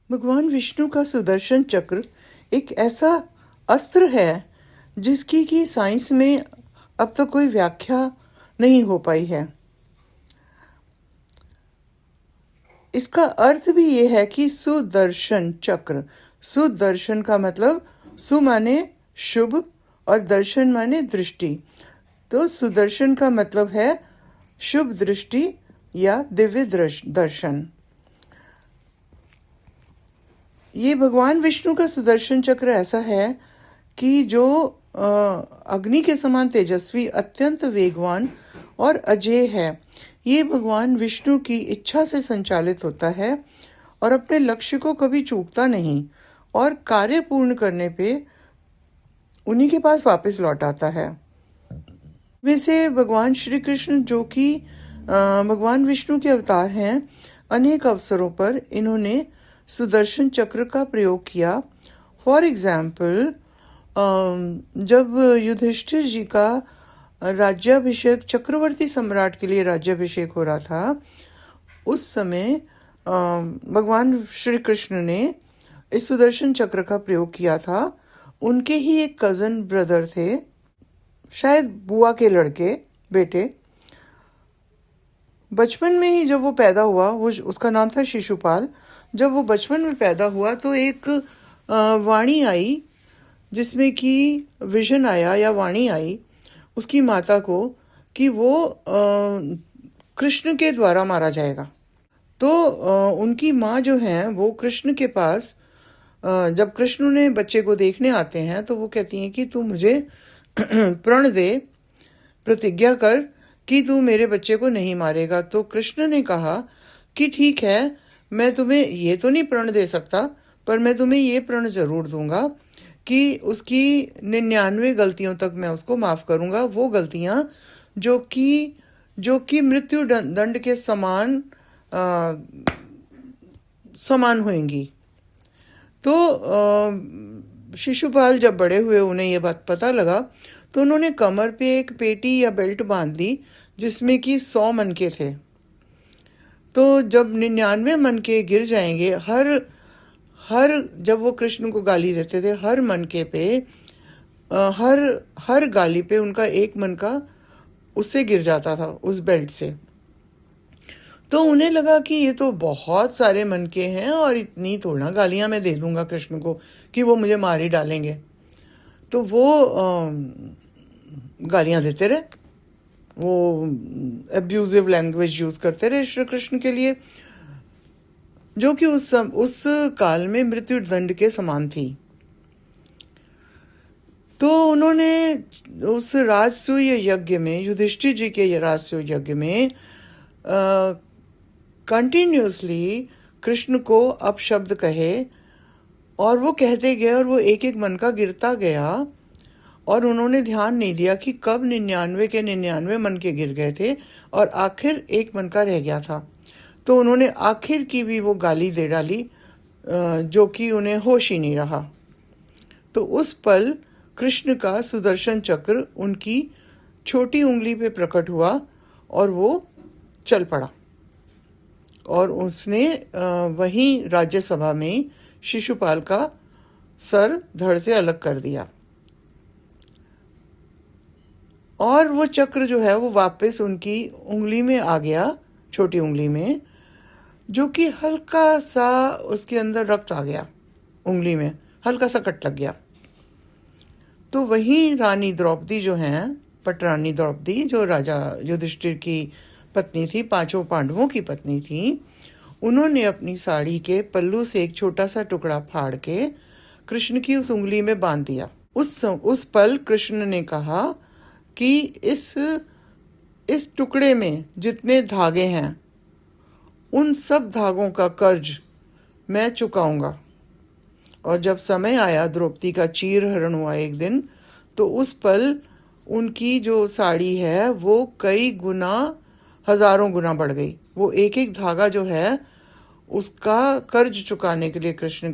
भगवान विष्णु का सुदर्शन चक्र एक ऐसा अस्त्र है जिसकी कि साइंस में अब तक कोई व्याख्या नहीं हो पाई है। इसका अर्थ भी ये है कि सुदर्शन चक्र, सुदर्शन का मतलब सु माने शुभ और दर्शन माने दृष्टि। तो सुदर्शन का मतलब है शुभ दृष्टि या दिव्य दर्शन। ये भगवान विष्णु का सुदर्शन चक्र ऐसा है कि जो अग्नि के समान तेजस्वी, अत्यंत वेगवान और अजेय है। ये भगवान विष्णु की इच्छा से संचालित होता है और अपने लक्ष्य को कभी चूकता नहीं और कार्य पूर्ण करने पे उन्हीं के पास वापस लौट आता है। वैसे भगवान श्री कृष्ण जो कि भगवान विष्णु के अवतार हैं, अनेक अवसरों पर इन्होंने सुदर्शन चक्र का प्रयोग किया। फॉर एग्जाम्पल, जब युधिष्ठिर जी का राज्याभिषेक, चक्रवर्ती सम्राट के लिए राज्याभिषेक हो रहा था, उस समय भगवान श्री कृष्ण ने इस सुदर्शन चक्र का प्रयोग किया था। उनके ही एक कज़न ब्रदर थे, शायद बुआ के लड़के बेटे। बचपन में ही जब वो पैदा हुआ, वो उसका नाम था शिशुपाल। जब वो बचपन में पैदा हुआ तो एक वाणी आई जिसमें कि विजन आया या वाणी आई उसकी माता को कि वो कृष्ण के द्वारा मारा जाएगा। तो उनकी माँ जो है वो कृष्ण के पास, जब कृष्ण उन्हें बच्चे को देखने आते हैं तो वो कहती हैं कि तू मुझे प्रण दे, प्रतिज्ञा कर कि तू मेरे बच्चे को नहीं मारेगा। तो कृष्ण ने कहा कि ठीक है, मैं तुम्हें ये तो नहीं प्रण दे सकता, पर मैं तुम्हें ये प्रण जरूर दूंगा कि उसकी 99 गलतियों तक मैं उसको माफ करूंगा। वो गलतियां जो कि मृत्यु दंड के समान होंगी। तो शिशुपाल जब बड़े हुए, उन्हें ये बात पता लगा, तो उन्होंने कमर पे एक पेटी या बेल्ट बांध दी जिसमें कि 100 मनके थे। तो जब 99 मनके गिर जाएंगे, हर जब वो कृष्ण को गाली देते थे, हर मनके पे, हर गाली पे उनका एक मनका उससे गिर जाता था, उस बेल्ट से। तो उन्हें लगा कि ये तो बहुत सारे मनके हैं और इतनी थोड़ा गालियां मैं दे दूंगा कृष्ण को कि वो मुझे मार ही डालेंगे। तो वो गालियां देते रहे, वो एब्यूजिव लैंग्वेज यूज करते रहे श्री कृष्ण के लिए, जो कि उस काल में मृत्यु दंड के समान थी। तो उन्होंने उस राजसूय यज्ञ में, युधिष्ठिर जी के राजसूय यज्ञ में कंटिन्यूसली कृष्ण को अपशब्द कहे और वो कहते गए और वो एक एक मन का गिरता गया और उन्होंने ध्यान नहीं दिया कि कब 99 के 99 मन के गिर गए थे और आखिर एक मन का रह गया था। तो उन्होंने आखिर की भी वो गाली दे डाली जो कि उन्हें होश ही नहीं रहा। तो उस पल कृष्ण का सुदर्शन चक्र उनकी छोटी उंगली पे प्रकट हुआ और वो चल पड़ा और उसने वहीं राज्यसभा में शिशुपाल का सर धड़ से अलग कर दिया। और वो चक्र जो है वो वापस उनकी उंगली में आ गया, छोटी उंगली में, जो कि हल्का सा उसके अंदर रक्त आ गया, उंगली में हल्का सा कट लग गया। तो वहीं रानी द्रौपदी जो हैं, पटरानी द्रौपदी, जो राजा युधिष्ठिर की पत्नी थी, 5 पांडवों की पत्नी थी, उन्होंने अपनी साड़ी के पल्लू से एक छोटा सा टुकड़ा फाड़ के कृष्ण की उस उंगली में बांध दिया। उस पल कृष्ण ने कहा कि इस टुकड़े में जितने धागे हैं उन सब धागों का कर्ज मैं चुकाऊंगा। और जब समय आया, द्रौपदी का चीरहरण हुआ एक दिन, तो उस पल उनकी जो साड़ी है वो कई गुना, हजारों गुना बढ़ गई। वो एक एक धागा जो है उसका कर्ज चुकाने के लिए कृष्ण